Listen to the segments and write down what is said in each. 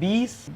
20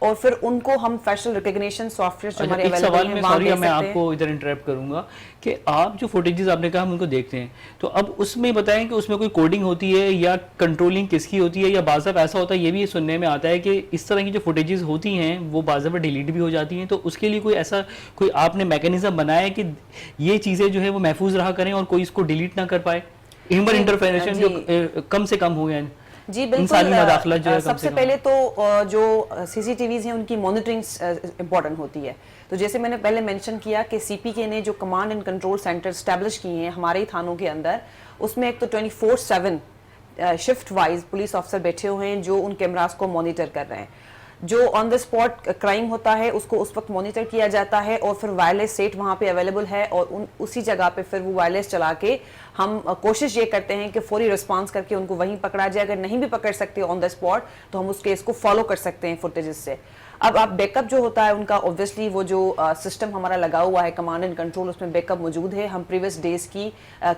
اور پھر ان کو ہم فیشل ریکگنیشن سافٹ ویئر جو ہمارے ایک سوال اویلیبل میں ہیں وہاں سوری دے میں آپ سکتے ہیں. کو ادھر انٹرپٹ کروں گا کہ آپ جو فوٹیجز آپ نے کہا ہم ان کو دیکھتے ہیں تو اب اس میں بتائیں کہ اس میں کوئی کوڈنگ ہوتی ہے یا کنٹرولنگ کس کی ہوتی ہے, یا بعض دفعہ ایسا ہوتا ہے یہ بھی سننے میں آتا ہے کہ اس طرح کی جو فوٹیجز ہوتی ہیں وہ بعض دفعہ ڈیلیٹ بھی ہو جاتی ہیں, تو اس کے لیے کوئی ایسا کوئی آپ نے میکینزم بنایا ہے کہ یہ چیزیں جو ہے وہ محفوظ رہا کریں اور کوئی اس کو ڈیلیٹ نہ کر پائے, ہیومن انٹرفیرنس جو کم سے کم ہو, یعنی جی بالکل. انسانی مداخلت جو ہے سب سے پہلے تو جو سی ٹی ویز ہیں ان کی مانیٹرنگ امپورٹنٹ ہوتی ہے. تو جیسے میں نے پہلے مینشن کیا کہ سی پی کے نے جو command and control centre establish کیے ہیں ہمارے ہی تھانوں کے اندر, اس میں ایک تو 24/7 شفٹ وائز پولیس آفیسر بیٹھے ہوئے ہیں جو ان کیمراز کو مانیٹر کر رہے ہیں. جو آن دا اسپاٹ کرائم ہوتا ہے اس کو اس وقت مانیٹر کیا جاتا ہے اور پھر وائرلیس سیٹ وہاں پہ اویلیبل ہے, اور اسی جگہ پہ پھر وہ وائرلیس چلا کے ہم کوشش یہ کرتے ہیں کہ فوری رسپانس کر کے ان کو وہیں پکڑا جائے. اگر نہیں بھی پکڑ سکتے آن دا اسپاٹ تو ہم اس کیس کو فالو کر سکتے ہیں فوٹیجز سے. اب آپ بیک اپ جو ہوتا ہے ان کا اوبویسلی وہ جو سسٹم ہمارا لگا ہوا ہے کمانڈ اینڈ کنٹرول, اس میں بیک اپ موجود ہے. ہم پریویس ڈیز کی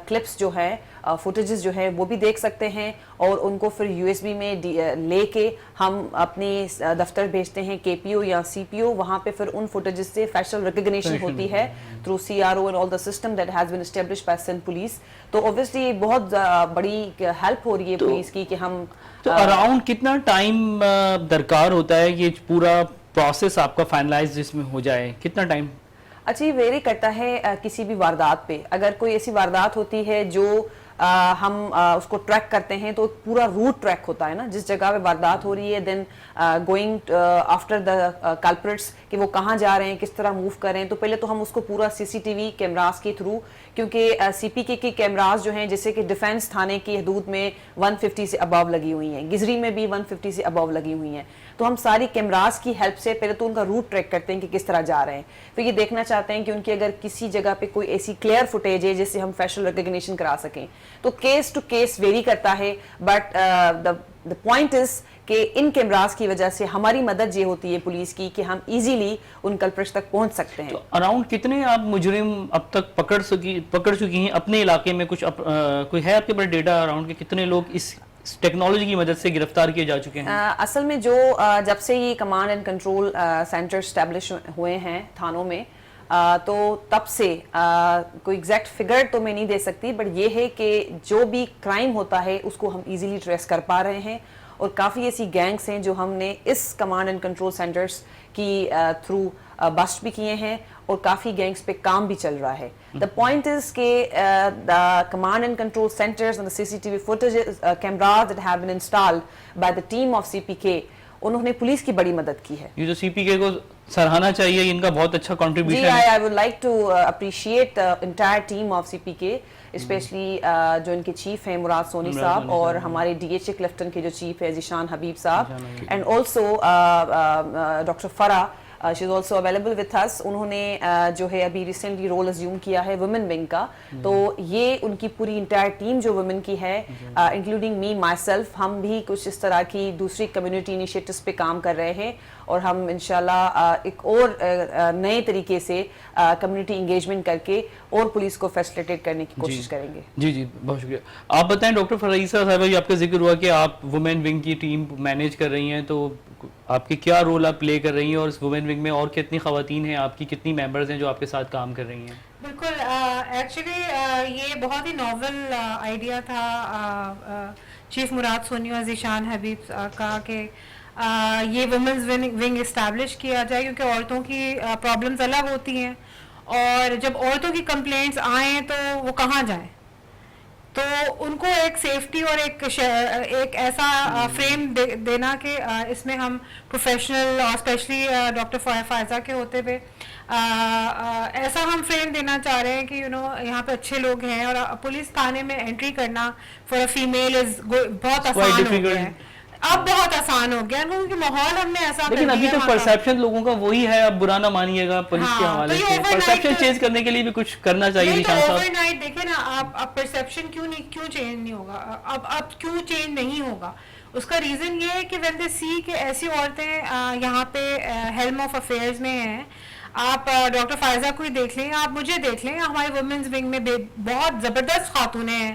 کلپس جو ہے فوٹیجز جو ہے وہ بھی دیکھ سکتے ہیں, اور ان کو پھر یو ایس بی میں لے کے ہم اپنی دفتر بھیجتے ہیں کے پی او یا سی پی او. وہاں پہ پھر ان فوٹیجز سے فیشل ریکگنیشن ہوتی ہے through C R O and all the system that has been established by Sindh police. تو اوبویسلی بہت بڑی ہیلپ ہو رہی ہے پولیس کی کہ ہم. تو اراؤنڈ کتنا ٹائم درکار ہوتا ہے یہ پورا پروسیس آپ کا فائنلائز جس میں ہو جائے, کتنا ٹائم؟ اچھا یہ ویری کرتا ہے کسی بھی واردات پہ. اگر کوئی ایسی واردات ہوتی ہے جو ہم اس کو ٹریک کرتے ہیں تو پورا روٹ ٹریک ہوتا ہے نا, جس جگہ پہ واردات ہو رہی ہے دین گوئنگ آفٹر دا کلپریٹس کہ وہ کہاں جا رہے ہیں, کس طرح موو کر رہے ہیں. تو پہلے تو ہم اس کو پورا سی سی ٹی وی کیمراز کے تھرو, کیونکہ سی پی کے کیمراز جو ہیں جیسے کہ ڈیفینس تھانے کی حدود میں 150 سے ابو لگی ہوئی ہیں, گزری میں بھی 150 سے ابو لگی ہوئی ہیں. تو ہم ساری کیمراز کی ہیلپ سے پہلے تو ان کا روٹ ٹریک کرتے ہیں کہ کس طرح جا رہے ہیں. پھر یہ دیکھنا چاہتے ہیں کہ ان کی اگر کسی جگہ پہ کوئی ایسی کلیئر فوٹیج ہے جس سے ہم فیشل ریکگنیشن کرا سکیں. تو کیس ٹو کیس ویری کرتا ہے, بٹ the point is کہ ان کیمراز کی وجہ سے ہماری مدد یہ ہوتی ہے پولیس کی کہ ہم ایزیلی ان کلپریٹس تک پہنچ سکتے ہیں. تو اراؤنڈ کتنے آپ مجرم اب تک پکڑ چکی ہیں اپنے علاقے میں؟ کچھ کوئی ہے آپ کے پاس ڈیٹا اراؤنڈ کہ کتنے لوگ اس ٹیکنالوجی کی مدد سے گرفتار کیے جا چکے ہیں؟ اصل میں جو جب سے یہ command and control centre establish ہوئے ہیں تھانوں میں, تو تب سے کوئی ایگزیکٹ فگر تو میں نہیں دے سکتی, بٹ یہ ہے کہ جو بھی کرائم ہوتا ہے اس کو ہم ایزیلی ٹریس کر پا رہے ہیں. اور کافی ایسی گینگس ہیں جو ہم نے اس کمانڈ اینڈ کنٹرول سینٹرز کی تھرو بسٹ بھی کیے ہیں, اور کافی گینگس پہ کام بھی چل رہا ہے. دا پوائنٹ از کہ the command and control centres and the CCTV footage cameras that have been installed by the team of CPK, انہوں نے پولیس کی بڑی مدد کی ہے. یہ جو CPK کو سراہنا چاہیے, ان کا بہت اچھا کنٹریبیوشن ہے. جی, I would like to appreciate the entire team of CPK, specially جو ان کے چیف ہیں مراد سونی صاحب, اور ہمارے DHA کلفٹن کے جو چیف ہے ذیشان حبیب صاحب, and also doctor Farah, she is also available with اس. انہوں نے جو ہے ابھی ریسنٹلی رول ازیوم کیا ہے ویمن ونگ کا. تو یہ ان کی پوری انٹائر ٹیم جو ویمن کی ہے, انکلوڈنگ می مائی سیلف, ہم بھی کچھ اس طرح کی دوسری کمیونٹی انیشیٹوز پہ کام کر رہے ہیں, اور ہم انشاءاللہ ایک اور نئے طریقے سے کمیونٹی انگیجمنٹ کر کے اور پولیس کو فیسلیٹیٹ کرنے کی کوشش کریں گے. جی بہت شکریہ. آپ بتائیں ڈاکٹر فرائیسہ صاحبہ, یہ آپ کا ذکر ہوا کہ آپ وومین ونگ کی ٹیم مینیج کر رہی ہیں, تو آپ کے کیا رول آپ پلے کر رہی ہیں, اور اس وومین ونگ میں اور کتنی خواتین ہیں آپ کی, کتنی ممبرز ہیں جو آپ کے ساتھ کام کر رہی ہیں؟ بالکل, ایکچولی یہ بہت ہی ناول آئیڈیا تھا چیف مراد سونی اور ذیشان حبیب کا کہ یہ وومنز ونگ اسٹیبلش کیا جائے, کیونکہ عورتوں کی پرابلمز الگ ہوتی ہیں, اور جب عورتوں کی کمپلینٹس آئیں تو وہ کہاں جائیں. تو ان کو ایک سیفٹی اور ایک ایسا فریم دینا کہ اس میں ہم پروفیشنل اور اسپیشلی ڈاکٹر فائزہ کے ہوتے ہوئے ایسا ہم فریم دینا چاہ رہے ہیں کہ یہاں پہ اچھے لوگ ہیں, اور پولیس تھانے میں انٹری کرنا فار اے فیمیل بہت آسان ہو گیا ہے. اب بہت آسان ہو گیا کیونکہ ماحول ہم نے ایسا, لیکن ابھی تک پرسیپشن لوگوں کا وہی ہے, اب برا نہ مانیے گا پولیس کے حوالے سے, پرسیپشن چینج کرنے کے لیے بھی کچھ کرنا چاہیے. نشان صاحب اوور نائٹ دیکھیں نا آپ, اب پرسیپشن کیوں چینج نہیں ہوگا, اب کیوں چینج نہیں ہوگا, اس کا ریزن یہ ہے کہ وین دے سی کہ ایسی عورتیں یہاں پہ ہیلم آف افیئرز میں ہیں. آپ ڈاکٹر فائزہ کو ہی دیکھ لیں, آپ مجھے دیکھ لیں, ہمارے وومنز ونگ میں بہت زبردست خاتونیں ہیں,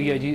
DIG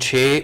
6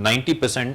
90%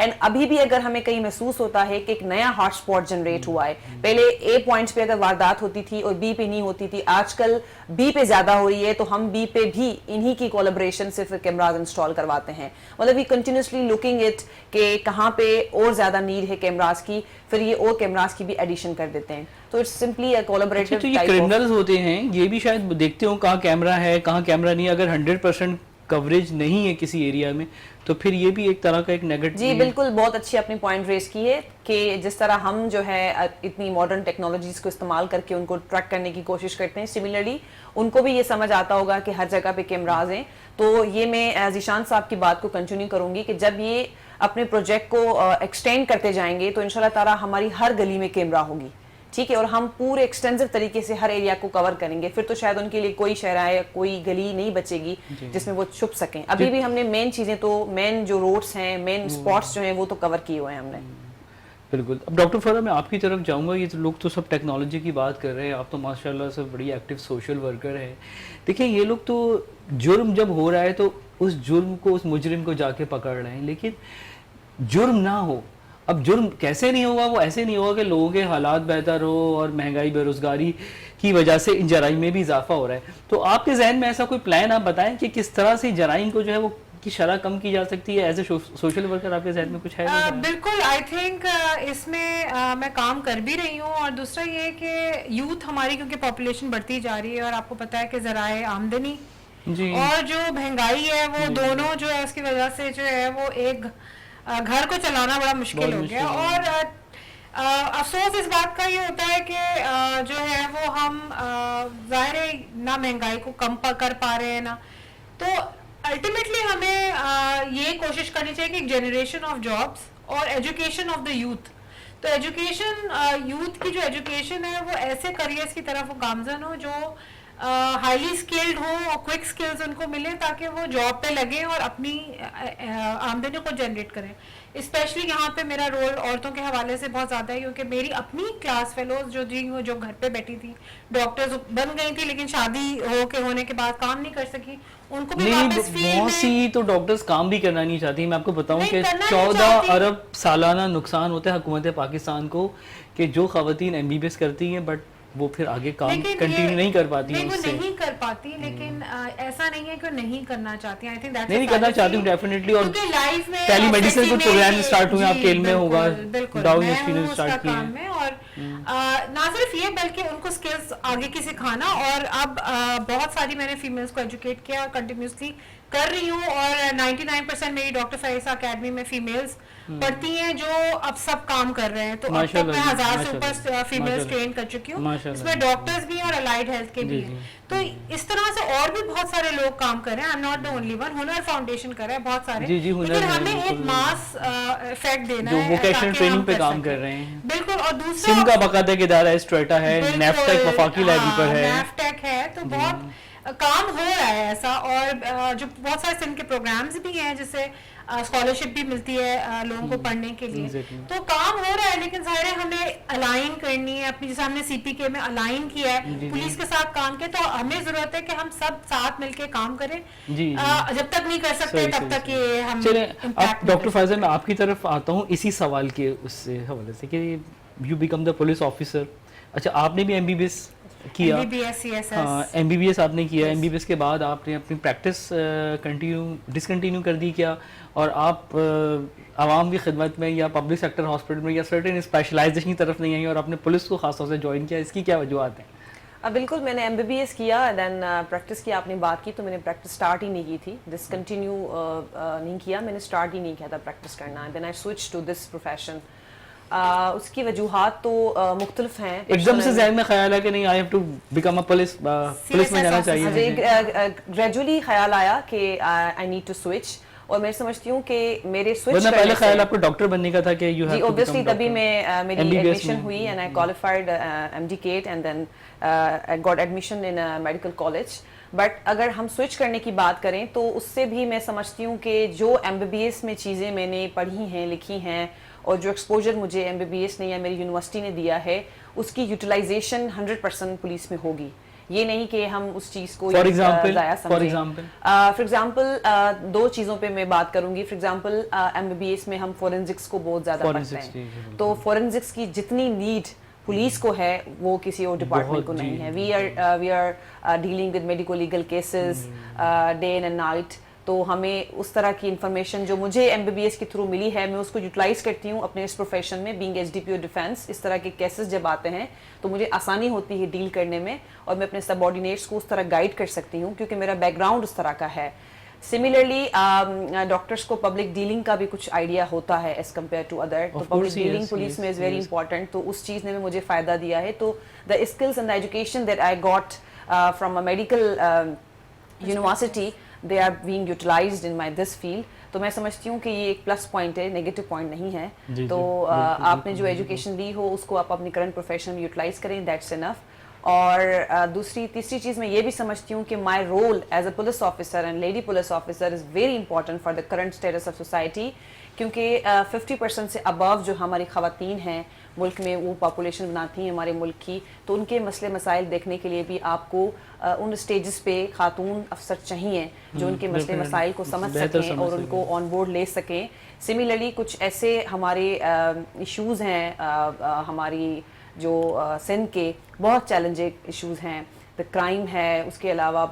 اینڈ ابھی بھی اگر ہمیں کہیں محسوس ہوتا ہے کہ ایک نیا ہاٹ اسپاٹ جنریٹ ہوا ہے, پہلے اے پوائنٹس پہ اگر واردات ہوتی تھی اور بی پہ نہیں ہوتی تھی, آج کل بی پہ زیادہ ہو رہی ہے, تو ہم بی پہ بھی انہی کی کولیبریشن سے پھر کیمراز انسٹال کرواتے ہیں. مطلب وی کنٹینیوسلی لوکنگ اٹ کہ کہاں پہ اور زیادہ نیڈ ہے کیمراز کی, پھر یہ اور کیمراز کی بھی ایڈیشن کر دیتے ہیں. تو اٹس سمپلی اے کولیبریٹو تو یہ کرمنلز ہوتے ہیں, یہ بھی شاید دیکھتے ہوں کہاں کیمرہ ہے کہاں کیمرہ نہیں. اگر 100% کوریج نہیں ہے کسی ایریا میں تو پھر یہ بھی ایک طرح کا ایک نیگیٹو. جی بالکل, بہت اچھی اپنی پوائنٹ ریز کی ہے کہ جس طرح ہم جو ہے اتنی ماڈرن ٹیکنالوجیز کو استعمال کر کے ان کو ٹریک کرنے کی کوشش کرتے ہیں, سملرلی ان کو بھی یہ سمجھ آتا ہوگا کہ ہر جگہ پہ کیمراز ہیں. تو یہ میں ذیشان صاحب کی بات کو کنٹینیو کروں گی کہ جب یہ اپنے پروجیکٹ کو ایکسٹینڈ کرتے جائیں گے تو انشاءاللہ تعالی ہماری ہر گلی میں کیمرہ ہوگی, ٹھیک ہے, اور ہم پورے ایکسٹینسو طریقے سے ہر ایریا کو کور کریں گے. پھر تو شاید ان کے لیے کوئی شہرہ یا کوئی گلی نہیں بچے گی جس میں وہ چھپ سکیں. ابھی بھی ہم نے مین چیزیں تو مین جو روڈس ہیں, مین اسپاٹس جو ہیں وہ تو کور کیے ہوئے ہیں ہم نے. بالکل. اب ڈاکٹر فرح میں آپ کی طرف جاؤں گا. یہ تو لوگ تو سب ٹیکنالوجی کی بات کر رہے ہیں, آپ تو ماشاءاللہ سے بڑی ایکٹیو سوشل ورکر ہیں. دیکھیں یہ لوگ تو جرم جب ہو رہا ہے تو اس جرم کو, اس مجرم کو جا کے پکڑ رہے ہیں, لیکن جرم نہ ہو. اب جرم کیسے نہیں ہوگا؟ وہ ایسے نہیں ہوگا کہ لوگوں کے حالات بہتر ہو اور مہنگائی بے روزگاری کی وجہ سے ان جرائم میں بھی اضافہ ہو رہا ہے. تو آپ کے ذہن میں ایسا کوئی پلان آپ بتائیں کہ کس طرح سے جرائم کو جو ہے وہ کی شرح کم کی جا سکتی ہے. ایز اے سوشل ورکر آپ کے ذہن میں کچھ ہے؟ بالکل, آئی تھنک اس میں میں کام کر بھی رہی ہوں. اور دوسرا یہ کہ یوتھ ہماری کیونکہ پاپولیشن بڑھتی جا رہی ہے اور آپ کو پتہ ہے کہ ذرائع آمدنی اور جو مہنگائی ہے وہ دونوں جو ہے اس کی وجہ سے جو ہے وہ ایک گھر کو چلانا بڑا مشکل ہو گیا. اور افسوس اس بات کا یہ ہوتا ہے کہ جو ہے وہ ہم ظاہر ہے نہ مہنگائی کو کم کر پا رہے ہیں, نہ تو الٹیمیٹلی ہمیں یہ کوشش کرنی چاہیے کہ ایک جنریشن آف جابس اور ایجوکیشن آف دا یوتھ. تو ایجوکیشن, یوتھ کی جو ایجوکیشن ہے وہ ایسے کریئرس کی طرف وہ گامزن ہو جو ہائیلی اسکلڈ ہوں اور کوئک اسکلز ان کو ملیں تاکہ وہ جاب پہ لگیں اور اپنی آمدنی کو جنریٹ کریں. اسپیشلی یہاں پہ میرا رول عورتوں کے حوالے سے بہت زیادہ ہے کیونکہ میری اپنی کلاس فیلوز جو تھی وہ جو گھر پہ بیٹھی تھی, ڈاکٹرز بن گئی تھی لیکن شادی ہونے کے بعد کام نہیں کر سکی, ان کو بھی واپس فیلڈ میں. بہت سی تو ڈاکٹرز کام بھی کرنا نہیں چاہتی. میں آپ کو بتاؤں کہ 14 ارب سالانہ نقصان ہوتا ہے حکومت پاکستان کو کہ جو خواتین ایم بی بی ایس کرتی ہیں بٹ وہ پھر آگے کام کنٹینیو نہیں کر پاتی ہیں. وہ نہیں کر پاتی, لیکن ایسا نہیں ہے کہ نہیں کرنا چاہتی. آئی تھنک نہیں کرنا چاہتی ہوں ڈیفینیٹلی. اور لائف میں ٹیلی میڈیسن کچھ پروگرام اسٹارٹ ہوئے, آپ کے علم میں ہوگا, ڈاؤ یونیورسٹی نے اسٹارٹ کیے ہیں. اور نہ صرف یہ بلکہ ان کو سکلز آگے کی سکھانا. اور اب بہت ساری میں نے فیمیلز کو ایجوکیٹ کیا, کنٹینیوسلی کر رہی ہوں. اور 99% میری ڈاکٹر فائزہ اکیڈمی میں فیمیلز پڑھتی ہیں جو اب سب کام کر رہے ہیں. تو اب تک میں 1000 سے اوپر فیمیلز ٹرین کر چکی ہوں, اس میں ڈاکٹرز بھی اور الائڈ ہیلتھ کے بھی ہیں. تو اس طرح سے اور بھی بہت سارے لوگ کام کر رہے ہیں. I am not the only one. ہنر فاؤنڈیشن کر رہے ہیں بہت سارے, لیکن ہمیں ایک ماس افیکٹ دینا ہے جو ووکیشنل ٹریننگ پہ کام کر رہے ہیں. بالکل. اور دوسرا سم کا باقاعدہ ایک ادارہ ہے, اسٹریٹا ہے, نیفٹیک وفاقی لیول پر ہے, نیفٹیک ہے. تو بہت کام ہو رہا ہے ایسا. اور جو بہت سارے سم کے پروگرامز بھی ہیں جس سے اسکالرشپ بھی ملتی ہے لوگوں کو پڑھنے کے لیے. تو کام ہو رہا ہے, لیکن ظاہر ہے ہمیں الائن کرنی ہے اپنی, جیسے ہم نے سی پی کے میں الائن کیا ہے پولیس کے ساتھ کام کیا, تو ہمیں ضرورت ہے کہ ہم سب ساتھ مل کے کام کریں. جب تک نہیں کر سکتے تب تک یہ ہم. چلیں اب ڈاکٹر فائزہ میں آپ کی طرف آتا ہوں اسی سوال کے اس سے حوالے سے کہ you become the police officer. اچھا آپ نے بھی ایم بی بی ایس کیا, ہاں ایم بی بی ایس آپ نے کیا. ایم بی بی ایس کے بعد آپ نے اپنی پریکٹس ڈسکنٹینیو کر دی کیا, اور آپ عوام کی خدمت میں یا پبلک سیکٹر ہاسپٹل میں یا سرٹن اسپیشلائزیشن کی طرف نہیں آئی اور آپ نے پولیس کو خاص طور سے جوائن کیا؟ اس کی کیا وجوہات ہیں؟ بالکل, میں نے ایم بی بی ایس کیا, دین پریکٹس کی. آپ نے بات کی تو میں نے پریکٹس اسٹارٹ ہی نہیں کی تھی, ڈسکنٹینیو نہیں کیا, میں نے اسٹارٹ ہی نہیں کیا تھا پریکٹس کرنا. دین آئی سوئچ ٹو دس پروفیشن. اس کی وجوہات تو مختلف ہیں. ایک دم سے ذہن میں خیال ہے کہ نہیں I have to become a police میں جانا چاہیے؟ گریجولی خیال آیا کہ آئی نیڈ ٹو سوئچ. اور میں سمجھتی ہوں کہ میرے سوئچ پہلے خیال آپ کو ڈاکٹر بننے کا تھا کہ یو ہیو جی اوبویسلی, تبھی میں میری ایڈمیشن ہوئی and I qualified M D CAT and then I got admission in medical college. But اگر ہم سوئچ کرنے کی بات کریں تو اس سے بھی میں سمجھتی ہوں کہ جو ایم بی بی ایس میں چیزیں میں نے پڑھی ہیں, لکھی ہیں, اور جو ایکسپوجر مجھے ایم بی بی ایس نے یا میری یونیورسٹی نے دیا ہے اس کی یوٹیلائزیشن 100% پولیس میں ہوگی. یہ نہیں کہ ہم اس چیز کو فار ایگزامپل فار ایگزامپل 2 چیزوں پہ میں بات کروں گی. فار ایگزامپل MBBS میں ہم فورینزکس کو بہت زیادہ پڑھتے ہیں, تو فورینزکس کی جتنی نیڈ پولیس کو ہے وہ کسی اور ڈپارٹمنٹ کو نہیں ہے. We are dealing with medico legal cases day and night, تو ہمیں اس طرح کی انفارمیشن جو مجھے MBBS کے تھرو ملی ہے میں اس کو یوٹیلائز کرتی ہوں اپنے اس پروفیشن میں. بینگ HDPO ڈیفینس, اس طرح کے کیسز جب آتے ہیں تو مجھے آسانی ہوتی ہے ڈیل کرنے میں, اور میں اپنے سب آرڈینیٹس کو اس طرح گائیڈ کر سکتی ہوں کیونکہ میرا بیک گراؤنڈ اس طرح کا ہے. سملرلی ڈاکٹرس کو پبلک ڈیلنگ کا بھی کچھ آئیڈیا ہوتا ہے ایز کمپیئر ٹو ادر, تو پبلک ڈیلنگ پولیس میں از ویری امپورٹنٹ, تو اس چیز نے مجھے فائدہ دیا ہے. تو the skills and the education that I got from a medical university, they are being utilized in my this field. تو میں سمجھتی ہوں کہ یہ ایک پلس پوائنٹ ہے, نیگیٹو پوائنٹ نہیں ہے. تو آپ نے جو ایجوکیشن لی ہو اس کو آپ اپنی کرنٹ پروفیشن میں یوٹیلائز کریں, دیٹس انف. اور تیسری چیز میں یہ بھی سمجھتی ہوں کہ my role as a police officer and lady police officer is very important for the current status of society, کیونکہ 50% سے ابو جو ہماری خواتین ہیں ملک میں, وہ پاپولیشن بناتی ہیں ہمارے ملک کی, تو ان کے مسئلے مسائل دیکھنے کے لیے بھی آپ کو ان اسٹیجز پہ خاتون افسر چاہیے جو ان کے مسئلے مسائل کو سمجھ سکیں اور ان کو آن بورڈ لے سکیں. سملرلی کچھ ایسے ہمارے ایشوز ہیں ہماری جو سندھ کے بہت چیلنجنگ ایشوز ہیں, کرائم ہے, اس کے علاوہ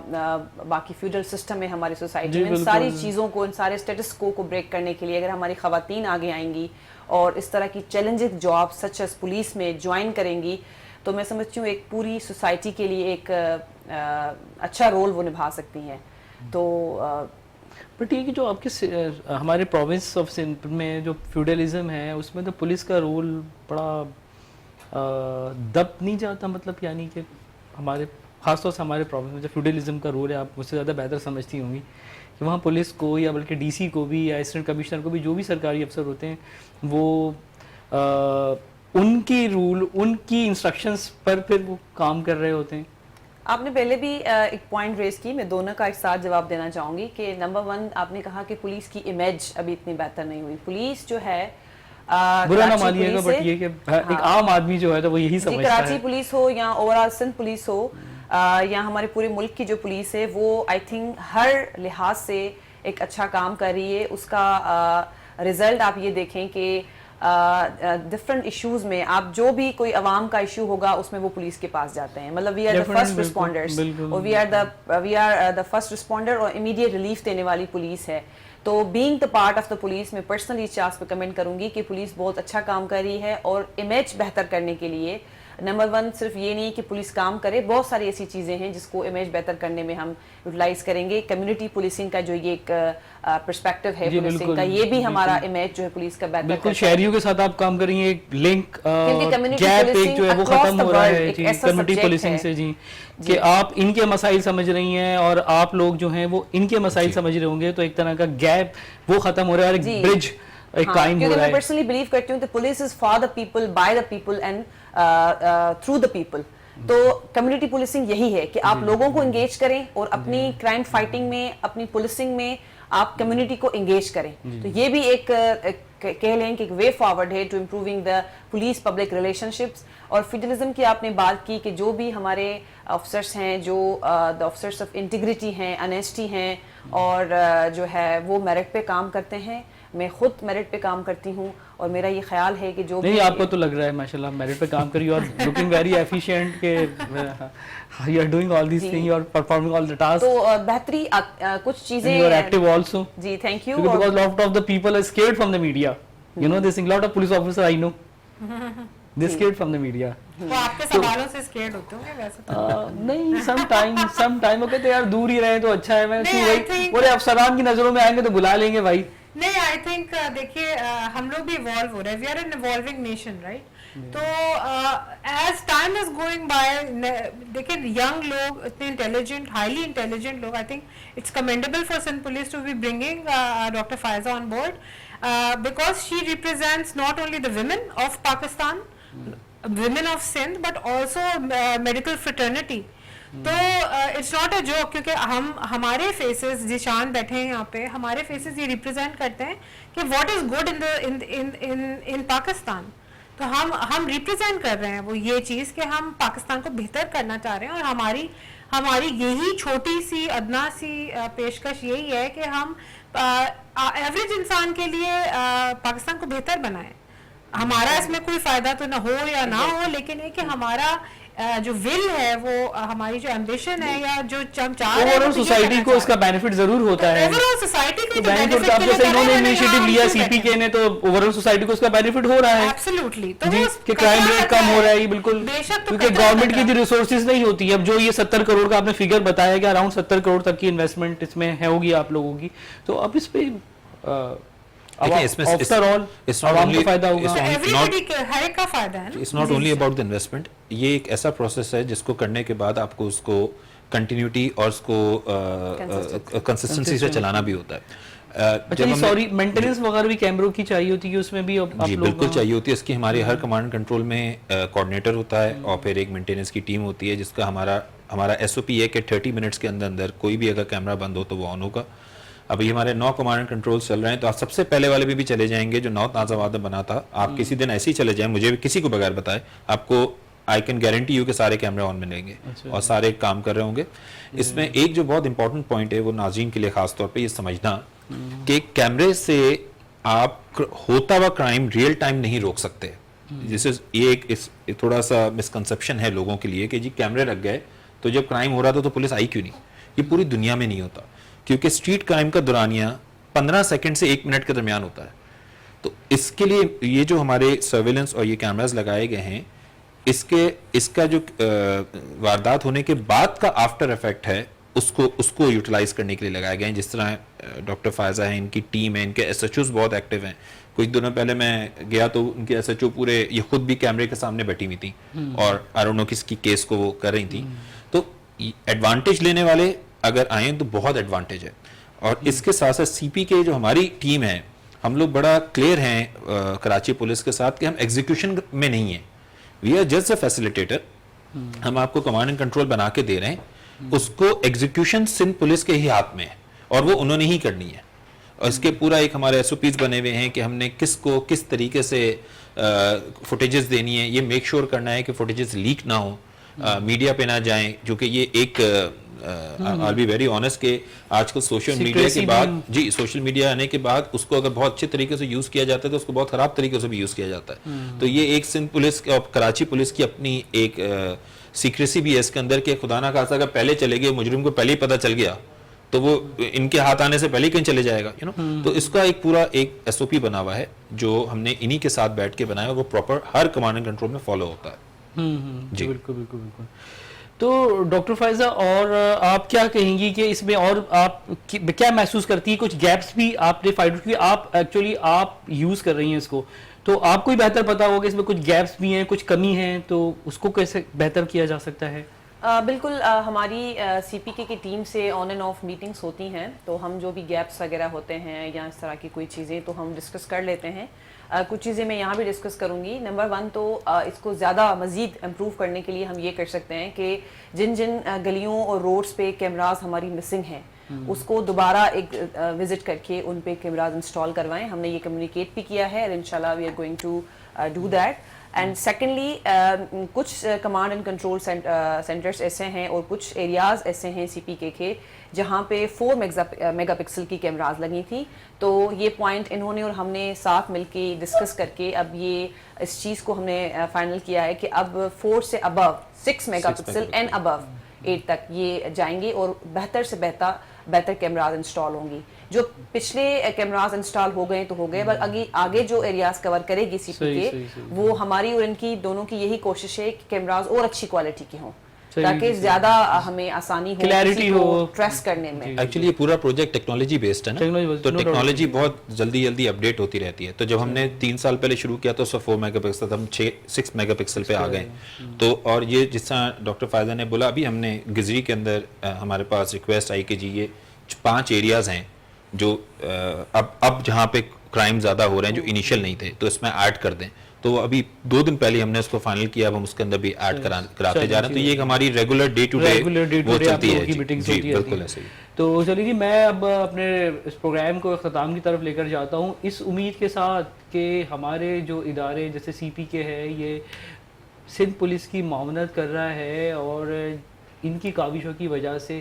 باقی فیوڈل سسٹم ہے ہماری سوسائٹی میں, ان ساری چیزوں کو, ان سارے اسٹیٹس کو بریک کرنے کے لیے اگر ہماری خواتین آگے آئیں گی اور اس طرح کی challenging job such as police میں جوائن کریں گی, تو میں سمجھتی ہوں ایک پوری سوسائٹی کے لیے ایک اچھا رول وہ نبھا سکتی ہیں. تو بٹ یہ کہ جو آپ کے ہمارے پروونس آف سندھ میں جو فیوڈلزم ہے اس میں تو پولیس کا رول بڑا دب نہیں جاتا, مطلب یعنی کہ ہمارے خاص طور سے ہمارے پروونس میں جو فیوڈلزم کا رول ہے, آپ مجھ سے زیادہ بہتر سمجھتی ہوں گی کہ وہاں پولیس کو یا بلکہ DC کو بھی یا اسسٹنٹ کمشنر کو بھی, جو بھی سرکاری افسر ہوتے ہیں, وہ ان کی رول, ان کی انسٹرکشنز پر پھر وہ کام کر رہے ہوتے ہیں. آپ نے پہلے بھی ایک پوائنٹ ریز کی, میں دونوں کا ایک ساتھ جواب دینا چاہوں گی کہ نمبر 1 آپ نے کہا کہ پولیس کی امیج ابھی اتنی بہتر نہیں ہوئی. پولیس جو ہے برا نہ مانیے گا, بٹ یہ کہ ایک عام آدمی جو ہے تو وہ یہی سمجھتا ہے, کراچی پولیس ہو یا اوور آل سندھ پولیس ہو یا ہمارے پورے ملک کی جو پولیس ہے, وہ آئی تھنک ہر لحاظ سے ایک اچھا کام کر رہی ہے. اس کا رزلٹ آپ یہ دیکھیں کہ ڈفرنٹ ایشوز میں آپ جو بھی کوئی عوام کا ایشو ہوگا اس میں وہ پولیس کے پاس جاتے ہیں. مطلب وی آر دا فرسٹ رسپونڈرز, اور we are the first responder اور امیڈیٹ ریلیف دینے والی پولیس ہے. تو being the part of the police میں پرسنلی اس چیز پہ کمنٹ کروں گی کہ پولیس بہت اچھا کام کر رہی ہے. اور امیج بہتر کرنے کے لیے نمبر 1 صرف یہ نہیں کہ پولیس کام کرے, بہت ساری ایسی چیزیں ہیں جس کو امیج بہتر کرنے میں ہم یوٹیلائز کریں گے. کمیونٹی پولیسنگ کا جو یہ ایک پرسپیکٹو ہے پولیسنگ کا, یہ بھی ہمارا امیج جو ہے پولیس کا بہتر بالکل شہریوں کے ساتھ آپ کام کریں گے, ایک لنک گیپ ایک جو ہے وہ ختم ہو رہا ہے کمیونٹی پولیسنگ سے, جی کہ آپ ان کے مسائل سمجھ رہی ہیں اور آپ لوگ جو ہیں وہ ان کے مسائل سمجھ رہے ہوں گے, تو ایک طرح کا گیپ وہ ختم ہو رہا ہے اور ایک برج ایک قائم ہو رہا ہے. میں پرسنلی بلیو کرتی ہوں کہ police is for the people, by the people and through the people. تو کمیونٹی پولیسنگ یہی ہے کہ آپ لوگوں کو انگیج کریں اور اپنی کرائم فائٹنگ میں, اپنی پولیسنگ میں آپ کمیونٹی کو انگیج کریں. تو یہ بھی ایک کہہ لیں کہ ایک وے فارورڈ ہے to improving the police public relationships. اور فیوڈلزم کی آپ نے بات کی کہ جو بھی ہمارے آفیسرس ہیں جو دا آفیسرس آف انٹیگریٹی ہیں, انیسٹی ہیں, اور جو ہے وہ میرٹ پہ کام کرتے ہیں. میں خود میرٹ پہ کام کرتی ہوں اور میرا یہ خیال ہے کہ جو نہیں, آپ کو تو لگ رہا ہے ماشاءاللہ میرٹ پہ کام کری اور لوکنگ ویری ایفیشینٹ کہ you are doing all these thing, you are performing all the task. تو بہتری کچھ چیزیں یو آر ایکٹیو آلسو. جی thank you. Because lot of the people are scared from the media. You know this thing, lot of police officers I know. They're scared from the media. وہ آپ کے سوالوں سے scared ہوتے ہوں گے ویسے تو. نہیں, sometime وہ کہتے ہیں یار دور ہی رہے تو اچھا ہے. میں بھائی بولے افسران کی نظروں میں آئیں گے تو بلا لیں گے بھائی. نہیں, آئی تھنک دیکھیے ہم لوگ بھی ایوالو ہو رہے ہیں, we are an evolving nation right. تو as time is going by, دیکھیں ینگ لوگ اتنے انٹیلیجنٹ, ہائیلی انٹیلیجنٹ لوگ, I think it's commendable for Sindh police to be bringing doctor Faiza on board, because she represents not only the women of Pakistan, women of Sindh, but also medical fraternity. تو it's not a joke, کیونکہ ہمارے phases Zeeshan بیٹھے ہیں یہاں پہ, ہمارے phases یہ represent کرتے ہیں کہ what is good in Pakistan. تو ہم ریپرزینٹ کر رہے ہیں وہ یہ چیز کہ ہم پاکستان کو بہتر کرنا چاہ رہے ہیں، اور ہماری یہی چھوٹی سی ادنا سی پیشکش یہی ہے کہ ہم ایوریج انسان کے لیے پاکستان کو بہتر بنائیں. ہمارا اس میں کوئی فائدہ تو نہ ہو یا نہ ہو، لیکن یہ کہ ہمارا جو ول ہے، وہ ہماری جو ایمبیشن ہے یا جو ہم چاہ رہے ہیں، اوورآل سوسائٹی کو اس کا بینیفٹ ضرور ہوتا ہے. اوورآل سوسائٹی کے بینیفٹ آپ جیسے انہوں نے انیشیٹو لیا سی پی کے نے، تو اوورآل سوسائٹی کو اس کا بینیفٹ ہو رہا ہے. ایبسلیوٹلی. جی کہ کرائم ریٹ کم ہو رہا ہے. بالکل، کیونکہ گورنمنٹ کی بھی ریسورسز نہیں ہوتی. اب جو یہ 70 کروڑ کا آپ نے فگر بتایا کہ اراؤنڈ 70 کروڑ تک کی انویسٹمنٹ اس میں ہوگی آپ لوگوں کی، تو اب اس پہ آفٹر آل عوام کو فائدہ ہوگا. ہر ایک کا فائدہ ہے. It's not only about the investment. یہ ایک ایسا پروسیس ہے جس کو کرنے کے بعد آپ کو اس کو کنٹینیوٹی اور اس کو کنسسٹنسی سے چلانا بھی ہوتا ہے. اچھا سوری، مینٹیننس وغیرہ بھی کیمروں کی چاہیے ہوتی ہے اس میں بھی؟ جی بالکل چاہیے ہوتی ہے. اس کی ہماری ہر کمانڈ کنٹرول میں کوآرڈینیٹر ہوتا ہے، اور پھر ایک مینٹیننس کی ٹیم ہوتی ہے جس کا ہمارا ایس او پی ہے کہ 30 منٹس کے اندر کوئی بھی اگر کیمرہ بند ہو تو وہ آن ہوگا. ابھی ہمارے 9 کمانڈ کنٹرول چل رہے ہیں، تو آپ سب سے پہلے والے بھی چلے جائیں گے جو 9 تازہ وعدہ بنا تھا. آپ کسی دن ایسے ہی چلے جائیں، مجھے بھی کسی کو بغیر بتائے، آپ کو آئی کین گارنٹی یو کہ سارے کیمرے آن ملیں گے اور سارے کام کر رہے ہوں گے. اس میں ایک جو بہت امپورٹنٹ پوائنٹ ہے وہ ناظرین کے لیے خاص طور پہ یہ سمجھنا کہ کیمرے سے آپ ہوتا ہوا کرائم ریئل ٹائم نہیں روک سکتے. یہ ایک تھوڑا سا مسکنسپشن ہے لوگوں کے لیے کہ جی کیمرے لگ گئے تو جب کرائم ہو رہا تھا تو پولیس آئی کیوں نہیں. یہ پوری دنیا میں نہیں ہوتا، کیونکہ اسٹریٹ کرائم کا دورانیہ 15 سیکنڈ سے 1 منٹ کے درمیان ہوتا ہے. تو اس کے لیے یہ جو ہمارے سرویلنس اور یہ کیمراز لگائے گئے ہیں، اس کا جو واردات ہونے کے بعد کا آفٹر ایفیکٹ ہے اس کو یوٹیلائز کرنے کے لیے لگائے گئے ہیں. جس طرح ڈاکٹر فائزہ ہیں، ان کی ٹیم ہے، ان کے ایس ایچ اوز بہت ایکٹیو ہیں. کچھ دنوں پہلے میں گیا تو ان کے ایس ایچ او پورے یہ خود بھی کیمرے کے سامنے بیٹھی ہوئی تھیں اور آئی ڈونٹ نو کس کی کیس کو وہ کر رہی تھیں. تو ایڈوانٹیج لینے والے اگر آئیں تو بہت ایڈوانٹیج ہے. اور اس کے ساتھ ساتھ سی پی کے جو ہماری ٹیم ہے، ہم لوگ بڑا کلیئر ہیں کراچی پولیس کے ساتھ کہ ہم ایگزیکیوشن میں نہیں ہیں. We are just a facilitator. ہم آپ کو کمانڈ اینڈ کنٹرول بنا کے دے رہے ہیں، اس کو ایگزیکیوشن سندھ پولیس کے ہی ہاتھ میں ہے اور وہ انہوں نے ہی کرنی ہے. اور اس کے پورا ایک ہمارے ایس او پیز بنے ہوئے ہیں کہ ہم نے کس کو کس طریقے سے فوٹیجز دینی ہے. یہ میک شور کرنا ہے کہ فوٹیجز لیک نہ ہوں، میڈیا پہ نہ جائیں. جو کہ یہ ایک I'll be very honest کہ آج کل سوشل میڈیا کے بعد سوشل میڈیا آنے کے بعد اس کو اگر بہت اچھے طریقے سے یوز کیا جاتا ہے تو اس کو بہت خراب طریقے سے بھی یوز کیا جاتا ہے. تو یہ ایک سندھ پولیس اور کراچی پولیس کی اپنی ایک سیکریسی بھی ہے اس کے اندر کہ خدا نہ خاصا اگر پہلے چلے گئے، مجرم کو پہلے ہی پتہ چل گیا تو وہ ان کے ہاتھ آنے سے پہلے کہیں چلے جائے گا. تو اس کا ایک پورا ایک ایس او پی بنا ہوا ہے جو ہم نے انہی کے ساتھ بیٹھ کے بنایا اور وہ proper Hare command and control میں فالو ہوتا ہے. جی بالکل بالکل بالکل. تو ڈاکٹر فائزہ، اور آپ کیا کہیں گی کہ اس میں اور آپ کیا محسوس کرتی ہے؟ کچھ گیپس بھی آپ نے فائنڈ کیے، آپ ایکچولی آپ یوز کر رہی ہیں اس کو، تو آپ کو ہی بہتر پتا ہوگا کہ اس میں کچھ گیپس بھی ہیں، کچھ کمی ہیں، تو اس کو کیسے بہتر کیا جا سکتا ہے؟ بالکل، ہماری سی پی کے کی ٹیم سے آن اینڈ آف میٹنگس ہوتی ہیں، تو ہم جو بھی گیپس وغیرہ ہوتے ہیں یا اس طرح کی کوئی چیزیں تو ہم ڈسکس کر لیتے ہیں. کچھ چیزیں میں یہاں بھی ڈسکس کروں گی. نمبر 1 تو اس کو زیادہ مزید امپروو کرنے کے لیے ہم یہ کر سکتے ہیں کہ جن گلیوں اور روڈز پہ کیمراز ہماری مسنگ ہیں اس کو دوبارہ ایک وزٹ کر کے ان پہ کیمراز انسٹال کروائیں. ہم نے یہ کمیونیکیٹ بھی کیا ہے اور انشاءاللہ we are going to do that. And secondly کچھ کمانڈ اینڈ کنٹرول سینٹرز ایسے ہیں اور کچھ ایریاز ایسے ہیں سی پی کے جہاں پہ 4 میگا پکسل کی کیمراز لگی تھی. تو یہ پوائنٹ انہوں نے اور ہم نے ساتھ مل کے ڈسکس کر کے اب یہ اس چیز کو ہم نے فائنل کیا ہے کہ اب 4 سے ابو 6 میگا پکسل اینڈ ابو 8 تک یہ جائیں گے اور بہتر سے بہتر کیمراز انسٹال ہوں گی. جو پچھلے کیمراز انسٹال ہو گئے تو ہو گئے، بٹ آگے جو ایریاز کور کرے گی سی پی کے وہ ہماری اور ان کی دونوں کی یہی کوشش ہے کہ کیمراز اور اچھی کوالٹی کے ہوں تاکہ زیادہ ہمیں آسانی ہو، کلیئرٹی ہو ٹریس کرنے میں. ایکچولی یہ پورا پروجیکٹ ٹیکنالوجی بیسڈ ہے نا، تو ٹیکنالوجی بہت جلدی اپڈیٹ ہوتی رہتی ہے. تو جب ہم نے 3 سال پہلے شروع کیا تو 4 میگا پکسل تھا، ہم 6 میگا پکسل پہ آ گئے. تو اور یہ جس طرح ڈاکٹر فائزہ نے بولا، ابھی ہم نے گزری کے اندر ہمارے پاس ریکویسٹ آئی کہ جی یہ 5 ایریاز ہیں جو اب جہاں پہ کرائم زیادہ ہو رہے ہیں جو انیشیل نہیں تھے تو اس میں ایڈ کر دیں. تو ابھی 2 دن پہلے ہم نے اس کو فائنل کیا، اب ہم اس کے اندر بھی ایڈ کراتے جا رہے ہیں. تو یہ ایک ہماری ریگولر ڈے ٹو ڈے وہ چلتی ہے. جی بالکل ایسے ہی. تو چلیے جی میں اب اپنے اس پروگرام کو اختتام کی طرف لے کر جاتا ہوں اس امید کے ساتھ کہ ہمارے جو ادارے جیسے سی پی کے ہے یہ سندھ پولیس کی معاونت کر رہا ہے اور ان کی کاوشوں کی وجہ سے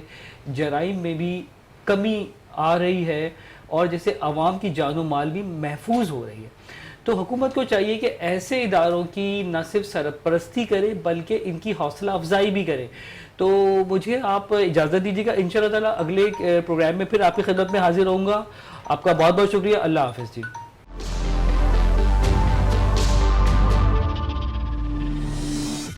جرائم میں بھی کمی آ رہی ہے اور جیسے عوام کی جان و مال بھی محفوظ ہو رہی ہے. تو حکومت کو چاہیے کہ ایسے اداروں کی نہ صرف سرپرستی کرے بلکہ ان کی حوصلہ افزائی بھی کرے. تو مجھے آپ اجازت دیجیے گا، انشاءاللہ تعالی اگلے پروگرام میں پھر آپ کی خدمت میں حاضر ہوں گا. آپ کا بہت بہت شکریہ. اللہ حافظ جی.